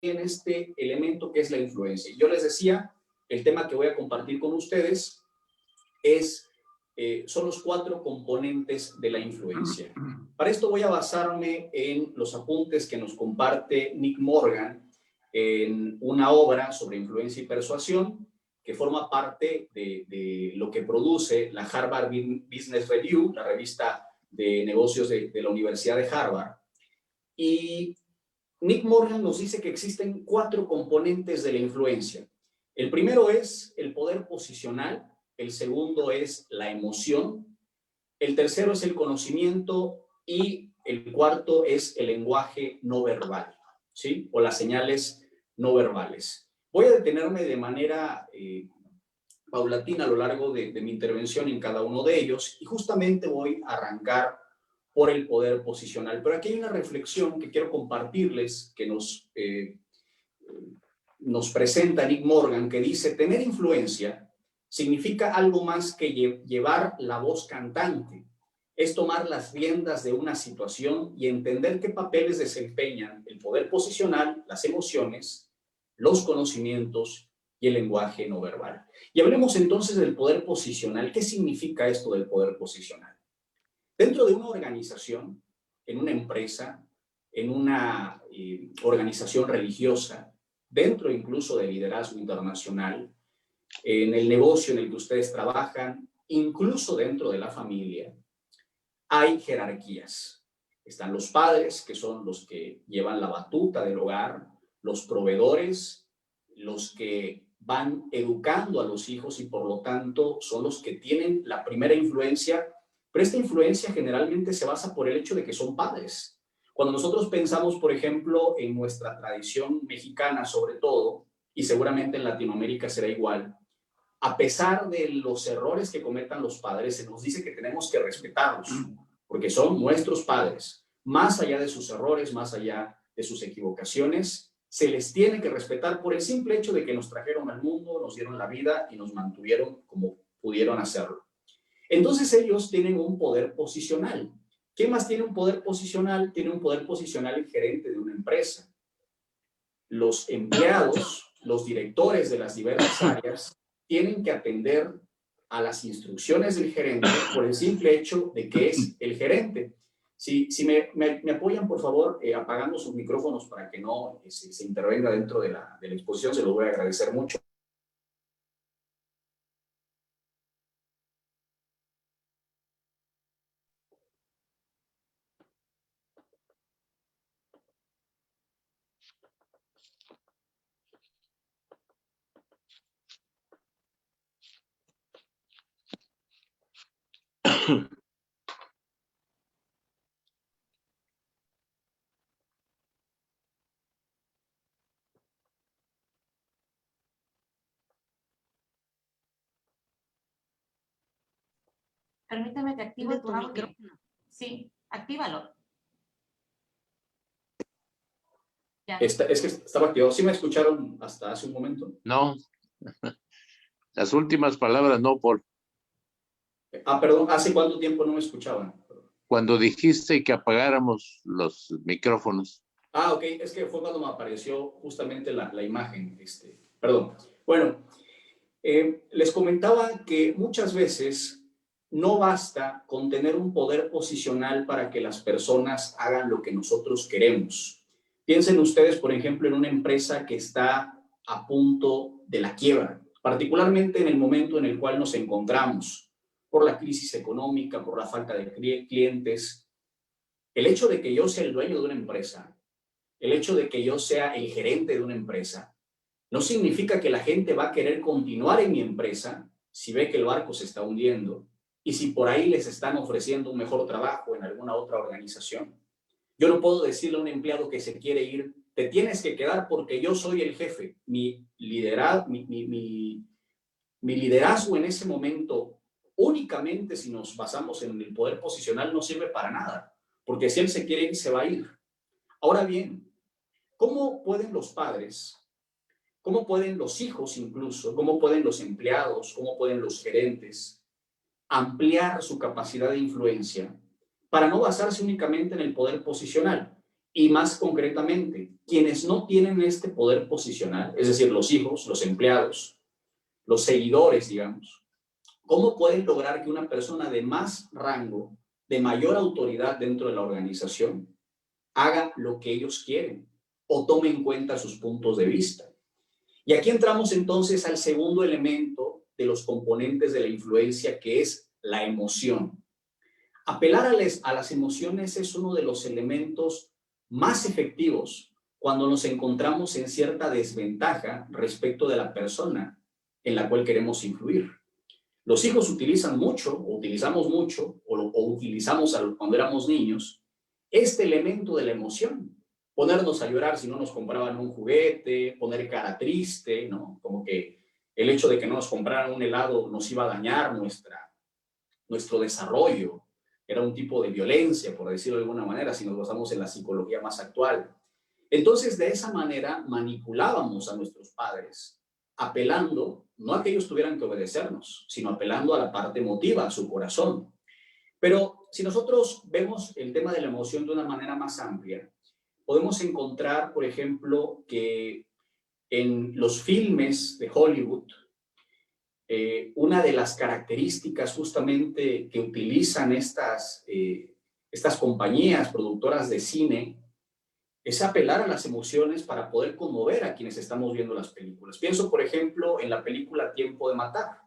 en este elemento que es la influencia. Yo les decía, el tema que voy a compartir con ustedes son los 4 componentes de la influencia. Para esto voy a basarme en los apuntes que nos comparte Nick Morgan en una obra sobre influencia y persuasión que forma parte de lo que produce la Harvard Business Review, la revista de negocios de la Universidad de Harvard. Y Nick Morgan nos dice que existen 4 componentes de la influencia. El primero es el poder posicional, el segundo es la emoción, el tercero es el conocimiento y el cuarto es el lenguaje no verbal, ¿sí? O las señales no verbales. Voy a detenerme de manera paulatina a lo largo de mi intervención en cada uno de ellos y justamente voy a arrancar por el poder posicional. Pero aquí hay una reflexión que quiero compartirles que nos presenta Nick Morgan, que dice: tener influencia significa algo más que llevar la voz cantante. Es tomar las riendas de una situación y entender qué papeles desempeñan el poder posicional, las emociones, los conocimientos y el lenguaje no verbal. Y hablemos entonces del poder posicional. ¿Qué significa esto del poder posicional? Dentro de una organización, en una empresa, en una organización religiosa, dentro incluso del liderazgo internacional, en el negocio en el que ustedes trabajan, incluso dentro de la familia, hay jerarquías. Están los padres, que son los que llevan la batuta del hogar, los proveedores, los que van educando a los hijos y por lo tanto son los que tienen la primera influencia, pero esta influencia generalmente se basa por el hecho de que son padres. Cuando nosotros pensamos, por ejemplo, en nuestra tradición mexicana sobre todo, y seguramente en Latinoamérica será igual, a pesar de los errores que cometan los padres, se nos dice que tenemos que respetarlos, porque son nuestros padres. Más allá de sus errores, más allá de sus equivocaciones, se les tiene que respetar por el simple hecho de que nos trajeron al mundo, nos dieron la vida y nos mantuvieron como pudieron hacerlo. Entonces ellos tienen un poder posicional. ¿Quién más tiene un poder posicional? Tiene un poder posicional el gerente de una empresa. Los empleados, los directores de las diversas áreas tienen que atender a las instrucciones del gerente por el simple hecho de que es el gerente. Si me apoyan, por favor, apagando sus micrófonos para que no se intervenga dentro de la exposición, se lo voy a agradecer mucho. Permítame que active tu micrófono. Sí, actívalo. Ya. Es que estaba activado. ¿Sí me escucharon hasta hace un momento? No. Las últimas palabras no, Paul. Perdón, ¿hace cuánto tiempo no me escuchaban? Cuando dijiste que apagáramos los micrófonos. Ok, es que fue cuando me apareció justamente la imagen. Perdón. Bueno, les comentaba que muchas veces no basta con tener un poder posicional para que las personas hagan lo que nosotros queremos. Piensen ustedes, por ejemplo, en una empresa que está a punto de la quiebra, particularmente en el momento en el cual nos encontramos, por la crisis económica, por la falta de clientes. El hecho de que yo sea el dueño de una empresa, el hecho de que yo sea el gerente de una empresa, no significa que la gente va a querer continuar en mi empresa si ve que el barco se está hundiendo y si por ahí les están ofreciendo un mejor trabajo en alguna otra organización. Yo no puedo decirle a un empleado que se quiere ir, te tienes que quedar porque yo soy el jefe. Mi liderazgo en ese momento, únicamente si nos basamos en el poder posicional, no sirve para nada, porque si él se quiere ir, se va a ir. Ahora bien, ¿cómo pueden los padres, cómo pueden los hijos incluso, cómo pueden los empleados, cómo pueden los gerentes ampliar su capacidad de influencia para no basarse únicamente en el poder posicional? Y más concretamente, quienes no tienen este poder posicional, es decir, los hijos, los empleados, los seguidores, digamos, ¿cómo pueden lograr que una persona de más rango, de mayor autoridad dentro de la organización, haga lo que ellos quieren o tome en cuenta sus puntos de vista? Y aquí entramos entonces al segundo elemento de los componentes de la influencia, que es la emoción. Apelar a las emociones es uno de los elementos más efectivos cuando nos encontramos en cierta desventaja respecto de la persona en la cual queremos influir. Los hijos utilizan mucho, o utilizamos mucho, o utilizamos cuando éramos niños, este elemento de la emoción. Ponernos a llorar si no nos compraban un juguete, poner cara triste, ¿no? Como que el hecho de que no nos compraran un helado nos iba a dañar nuestro desarrollo. Era un tipo de violencia, por decirlo de alguna manera, si nos basamos en la psicología más actual. Entonces, de esa manera manipulábamos a nuestros padres, apelando, no a que ellos tuvieran que obedecernos, sino apelando a la parte emotiva, a su corazón. Pero si nosotros vemos el tema de la emoción de una manera más amplia, podemos encontrar, por ejemplo, que en los filmes de Hollywood, una de las características justamente que utilizan estas compañías productoras de cine es apelar a las emociones para poder conmover a quienes estamos viendo las películas. Pienso, por ejemplo, en la película Tiempo de Matar.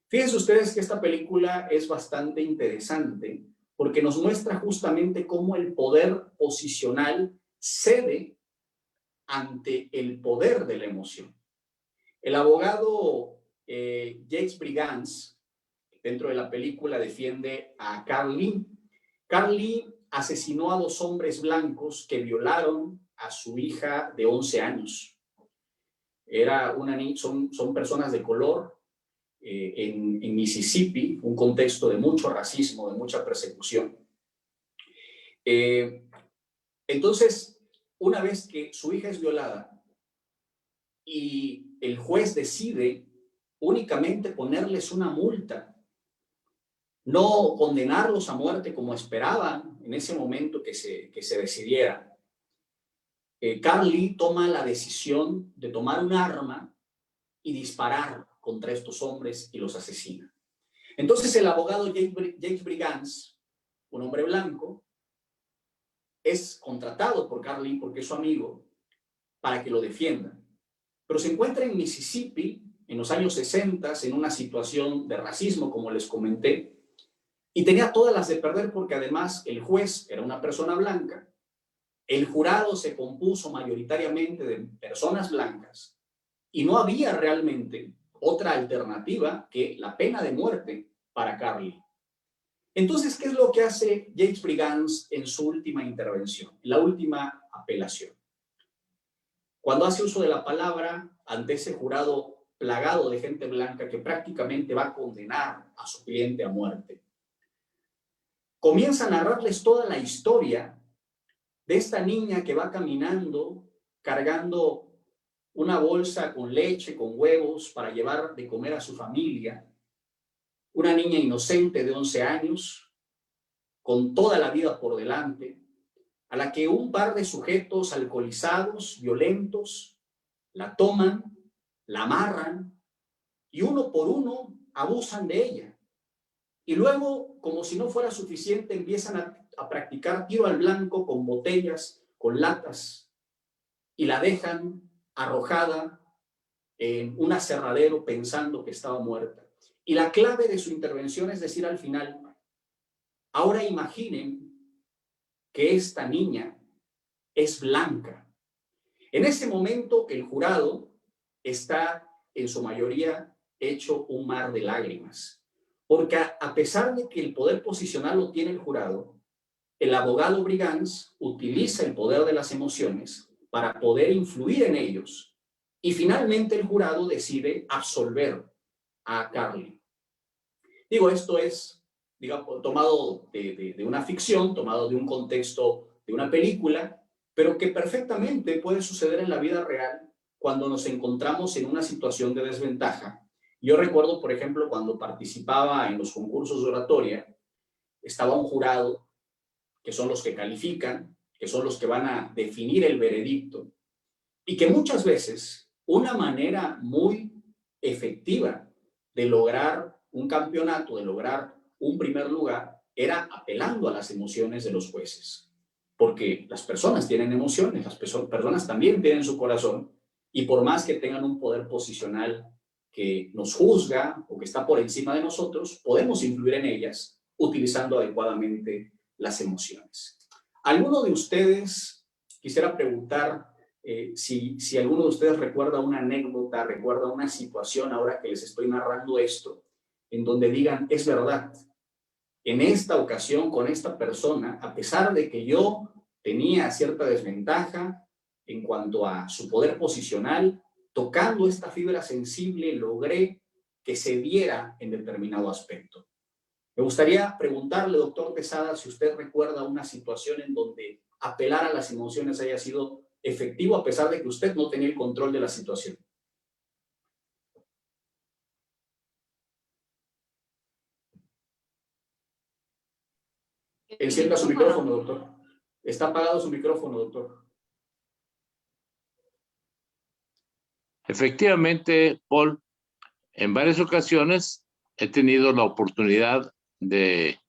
Fíjense ustedes que esta película es bastante interesante porque nos muestra justamente cómo el poder posicional cede ante el poder de la emoción. El abogado Jake Brigance, dentro de la película, defiende a Carl Lee. Carl Lee asesinó a 2 hombres blancos que violaron a su hija de 11 años. Son personas de color en Mississippi, un contexto de mucho racismo, de mucha persecución. Entonces, una vez que su hija es violada y el juez decide únicamente ponerles una multa, no condenarlos a muerte como esperaban en ese momento que se decidiera, Carl Lee toma la decisión de tomar un arma y disparar contra estos hombres y los asesina. Entonces el abogado Jake Brigance, un hombre blanco, es contratado por Carl Lee porque es su amigo para que lo defienda. Pero se encuentra en Mississippi en los años 60 en una situación de racismo, como les comenté, y tenía todas las de perder porque además el juez era una persona blanca, el jurado se compuso mayoritariamente de personas blancas y no había realmente otra alternativa que la pena de muerte para Carl Lee. Entonces, ¿qué es lo que hace Jake Brigance en su última intervención, en la última apelación? Cuando hace uso de la palabra ante ese jurado plagado de gente blanca que prácticamente va a condenar a su cliente a muerte, comienza a narrarles toda la historia de esta niña que va caminando, cargando una bolsa con leche, con huevos, para llevar de comer a su familia. Una niña inocente de 11 años, con toda la vida por delante, a la que un par de sujetos alcoholizados, violentos, la toman, la amarran y uno por uno abusan de ella. Y luego, como si no fuera suficiente, empiezan a practicar tiro al blanco con botellas, con latas, y la dejan arrojada en un aserradero pensando que estaba muerta. Y la clave de su intervención es decir al final, ahora imaginen que esta niña es blanca. En ese momento el jurado está en su mayoría hecho un mar de lágrimas. Porque a pesar de que el poder posicional lo tiene el jurado, el abogado Brigance utiliza el poder de las emociones para poder influir en ellos y finalmente el jurado decide absolver a Carl Lee. Digo, esto es, digamos, tomado de una ficción, tomado de un contexto de una película, pero que perfectamente puede suceder en la vida real cuando nos encontramos en una situación de desventaja. Yo recuerdo, por ejemplo, cuando participaba en los concursos de oratoria, estaba un jurado, que son los que califican, que son los que van a definir el veredicto, y que muchas veces una manera muy efectiva de lograr un campeonato, de lograr un primer lugar, era apelando a las emociones de los jueces. Porque las personas tienen emociones, las personas también tienen su corazón, y por más que tengan un poder posicional que nos juzga o que está por encima de nosotros, podemos influir en ellas utilizando adecuadamente las emociones. ¿Alguno de ustedes, quisiera preguntar si alguno de ustedes recuerda una anécdota, recuerda una situación ahora que les estoy narrando esto, en donde digan, es verdad, en esta ocasión con esta persona, a pesar de que yo tenía cierta desventaja en cuanto a su poder posicional, tocando esta fibra sensible logré que se diera en determinado aspecto? Me gustaría preguntarle, doctor Quesada, si usted recuerda una situación en donde apelar a las emociones haya sido efectivo a pesar de que usted no tenía el control de la situación. Encienda su micrófono, doctor. Está apagado su micrófono, doctor. Efectivamente, Paul, en varias ocasiones he tenido la oportunidad de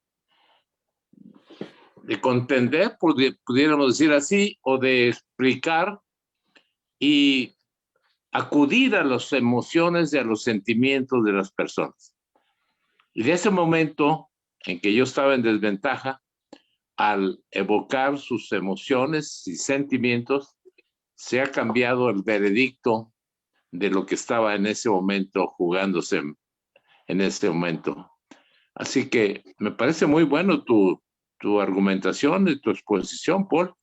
contender, pudiéramos decir así, o de explicar y acudir a las emociones y a los sentimientos de las personas. Y de ese momento en que yo estaba en desventaja, al evocar sus emociones y sentimientos, se ha cambiado el veredicto de lo que estaba en ese momento jugándose en ese momento. Así que me parece muy bueno tu argumentación y tu exposición, Paul.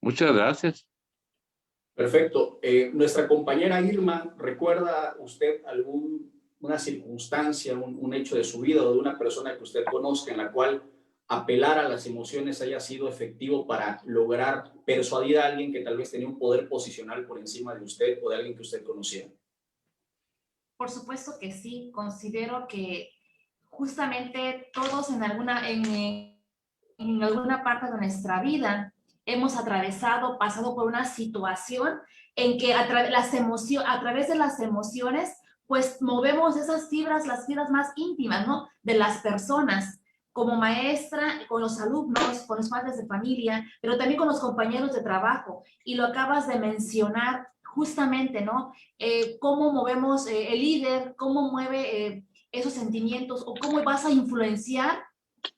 Muchas gracias. Perfecto. Nuestra compañera Irma, ¿recuerda usted alguna circunstancia, un hecho de su vida o de una persona que usted conozca en la cual apelar a las emociones haya sido efectivo para lograr persuadir a alguien que tal vez tenía un poder posicional por encima de usted o de alguien que usted conocía? Por supuesto que sí. Considero que justamente todos en alguna parte de nuestra vida hemos pasado por una situación en que a través de las emociones, pues movemos esas fibras, las fibras más íntimas, ¿no? De las personas, como maestra, con los alumnos, con los padres de familia, pero también con los compañeros de trabajo. Y lo acabas de mencionar justamente, ¿no? Cómo movemos el líder, cómo mueve esos sentimientos o cómo vas a influenciar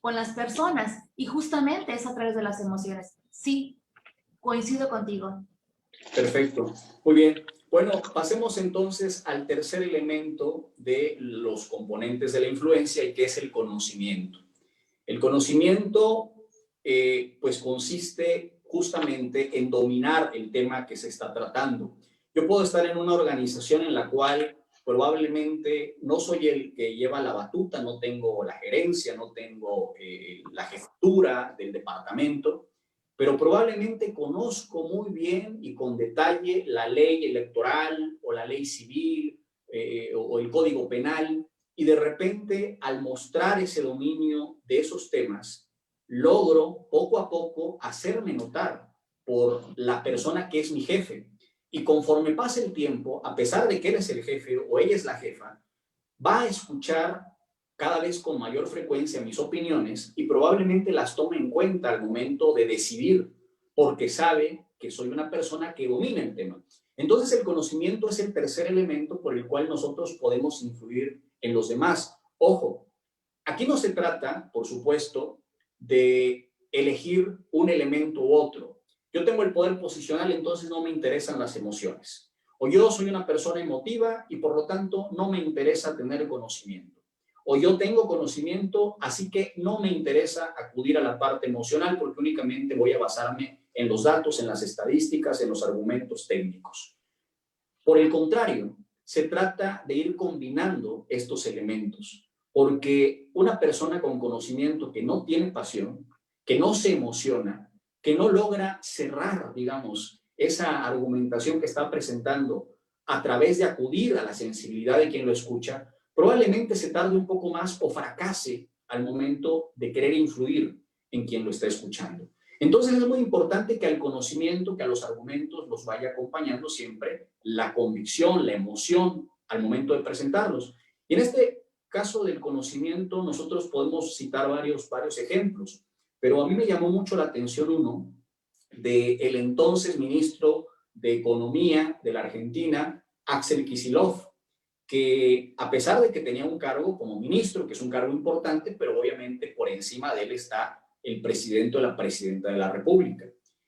con las personas, y justamente es a través de las emociones. Sí, coincido contigo. Perfecto, muy bien. Bueno, pasemos entonces al tercer elemento de los componentes de la influencia, y que es el conocimiento. El conocimiento pues consiste justamente en dominar el tema que se está tratando. Yo puedo estar en una organización en la cual probablemente no soy el que lleva la batuta, no tengo la gerencia, no tengo la jefatura del departamento, pero probablemente conozco muy bien y con detalle la ley electoral o la ley civil o el código penal, y de repente al mostrar ese dominio de esos temas, logro poco a poco hacerme notar por la persona que es mi jefe. Y conforme pase el tiempo, a pesar de que él es el jefe o ella es la jefa, va a escuchar cada vez con mayor frecuencia mis opiniones y probablemente las tome en cuenta al momento de decidir, porque sabe que soy una persona que domina el tema. Entonces el conocimiento es el tercer elemento por el cual nosotros podemos influir en los demás. Ojo, aquí no se trata, por supuesto, de elegir un elemento u otro. Yo tengo el poder posicional, entonces no me interesan las emociones. O yo soy una persona emotiva y por lo tanto no me interesa tener conocimiento. O yo tengo conocimiento, así que no me interesa acudir a la parte emocional porque únicamente voy a basarme en los datos, en las estadísticas, en los argumentos técnicos. Por el contrario, se trata de ir combinando estos elementos, porque una persona con conocimiento que no tiene pasión, que no se emociona, que no logra cerrar, digamos, esa argumentación que está presentando a través de acudir a la sensibilidad de quien lo escucha, probablemente se tarde un poco más o fracase al momento de querer influir en quien lo está escuchando. Entonces es muy importante que al conocimiento, que a los argumentos los vaya acompañando siempre la convicción, la emoción al momento de presentarlos. Y en este caso del conocimiento nosotros podemos citar varios ejemplos, pero a mí me llamó mucho la atención uno del entonces ministro de Economía de la Argentina, Axel Kicillof, que a pesar de que tenía un cargo como ministro, que es un cargo importante, pero obviamente por encima de él está el presidente o la presidenta de la República.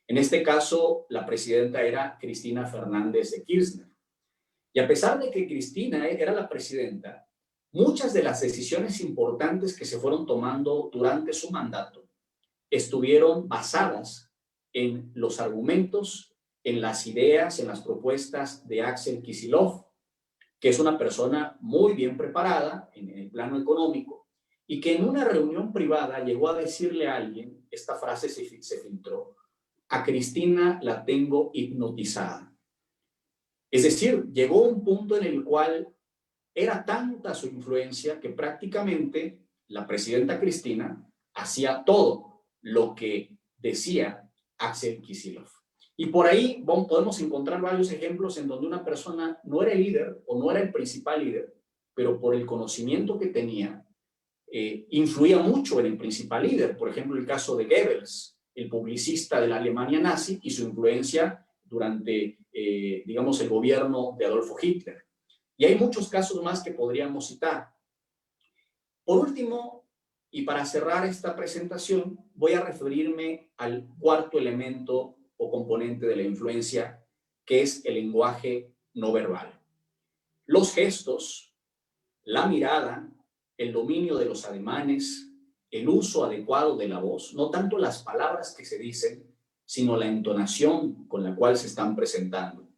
En este caso, la presidenta era Cristina Fernández de Kirchner. Y a pesar de que Cristina era la presidenta, muchas de las decisiones importantes que se fueron tomando durante su mandato estuvieron basadas en los argumentos, en las ideas, en las propuestas de Axel Kicillof, que es una persona muy bien preparada en el plano económico y que en una reunión privada llegó a decirle a alguien, esta frase se filtró: a Cristina la tengo hipnotizada. Es decir, llegó un punto en el cual era tanta su influencia que prácticamente la presidenta Cristina hacía todo lo que decía Axel Kicillof. Y por ahí podemos encontrar varios ejemplos en donde una persona no era el líder o no era el principal líder, pero por el conocimiento que tenía, influía mucho en el principal líder. Por ejemplo, el caso de Goebbels, el publicista de la Alemania nazi, y su influencia durante, digamos, el gobierno de Adolfo Hitler. Y hay muchos casos más que podríamos citar. Por último, y para cerrar esta presentación, voy a referirme al cuarto elemento o componente de la influencia, que es el lenguaje no verbal. Los gestos, la mirada, el dominio de los ademanes, el uso adecuado de la voz, no tanto las palabras que se dicen, sino la entonación con la cual se están presentando.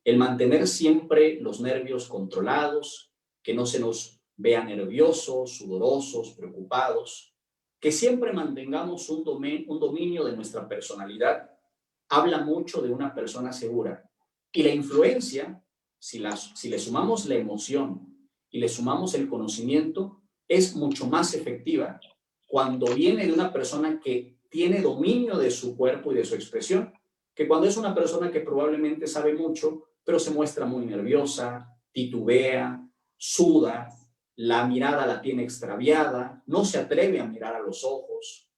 El mantener siempre los nervios controlados, que no se nos vea nerviosos, sudorosos, preocupados, que siempre mantengamos un dominio de nuestra personalidad, habla mucho de una persona segura. Y la influencia, si le sumamos la emoción y le sumamos el conocimiento, es mucho más efectiva cuando viene de una persona que tiene dominio de su cuerpo y de su expresión, que cuando es una persona que probablemente sabe mucho, pero se muestra muy nerviosa, titubea, suda, la mirada la tiene extraviada, no se atreve a mirar a los ojos,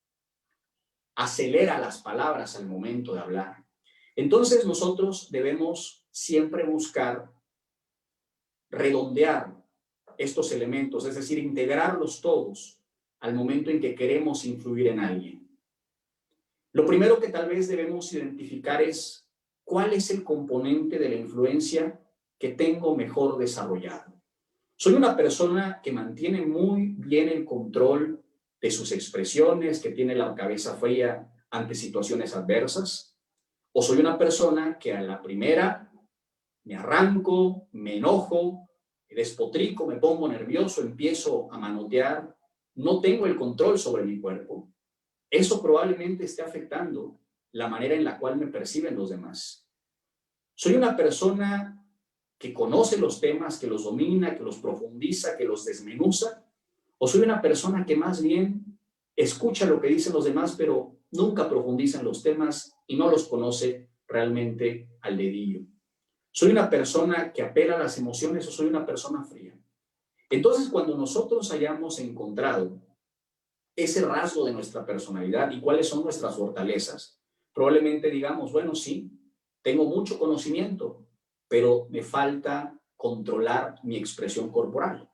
acelera las palabras al momento de hablar. Entonces nosotros debemos siempre buscar redondear estos elementos, es decir, integrarlos todos al momento en que queremos influir en alguien. Lo primero que tal vez debemos identificar es cuál es el componente de la influencia que tengo mejor desarrollado. Soy una persona que mantiene muy bien el control de sus expresiones, que tiene la cabeza fría ante situaciones adversas, o soy una persona que a la primera me arranco, me enojo, despotrico, me pongo nervioso, empiezo a manotear, no tengo el control sobre mi cuerpo. Eso probablemente esté afectando la manera en la cual me perciben los demás. Soy una persona que conoce los temas, que los domina, que los profundiza, que los desmenuza, o soy una persona que más bien escucha lo que dicen los demás, pero nunca profundiza en los temas y no los conoce realmente al dedillo. ¿Soy una persona que apela a las emociones o soy una persona fría? Entonces, cuando nosotros hayamos encontrado ese rasgo de nuestra personalidad y cuáles son nuestras fortalezas, probablemente digamos, bueno, sí, tengo mucho conocimiento, pero me falta controlar mi expresión corporal.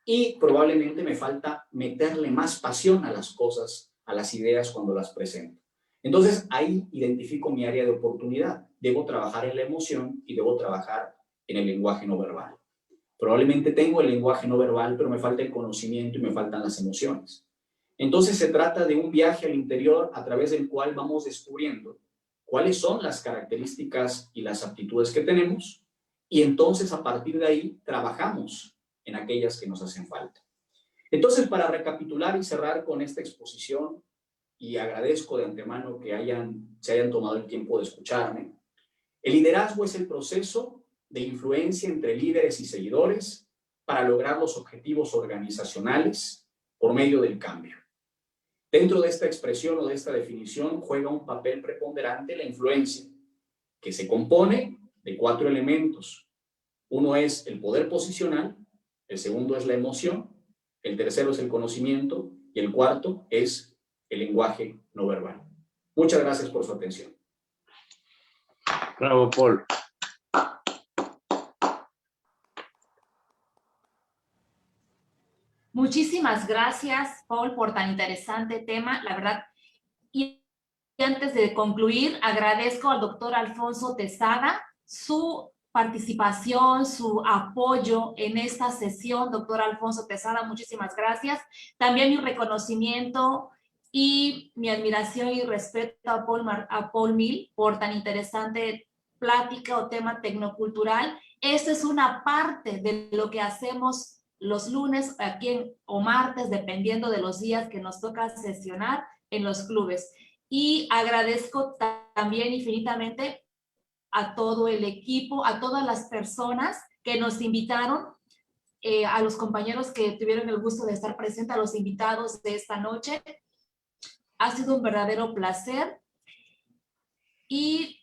Y probablemente me falta meterle más pasión a las cosas, a las ideas cuando las presento. Entonces, ahí identifico mi área de oportunidad. Debo trabajar en la emoción y debo trabajar en el lenguaje no verbal. Probablemente tengo el lenguaje no verbal, pero me falta el conocimiento y me faltan las emociones. Entonces, se trata de un viaje al interior a través del cual vamos descubriendo cuáles son las características y las aptitudes que tenemos y entonces a partir de ahí trabajamos en aquellas que nos hacen falta. Entonces, para recapitular y cerrar con esta exposición, y agradezco de antemano que se hayan tomado el tiempo de escucharme, el liderazgo es el proceso de influencia entre líderes y seguidores para lograr los objetivos organizacionales por medio del cambio. Dentro de esta expresión o de esta definición juega un papel preponderante la influencia, que se compone de 4 elementos. Uno es el poder posicional, el segundo es la emoción, el tercero es el conocimiento y el cuarto es el lenguaje no verbal. Muchas gracias por su atención. Bravo, Paul. Muchísimas gracias, Paul, por tan interesante tema, la verdad. Y antes de concluir, agradezco al doctor Alfonso Tesada su participación, su apoyo en esta sesión. Doctor Alfonso Tesada, muchísimas gracias. También mi reconocimiento y mi admiración y respeto a Paul Mil por tan interesante plática o tema tecnocultural. Esta es una parte de lo que hacemos los lunes aquí o martes, dependiendo de los días que nos toca sesionar en los clubes. Y agradezco también infinitamente a todo el equipo, a todas las personas que nos invitaron, a los compañeros que tuvieron el gusto de estar presentes, a los invitados de esta noche. Ha sido un verdadero placer. Y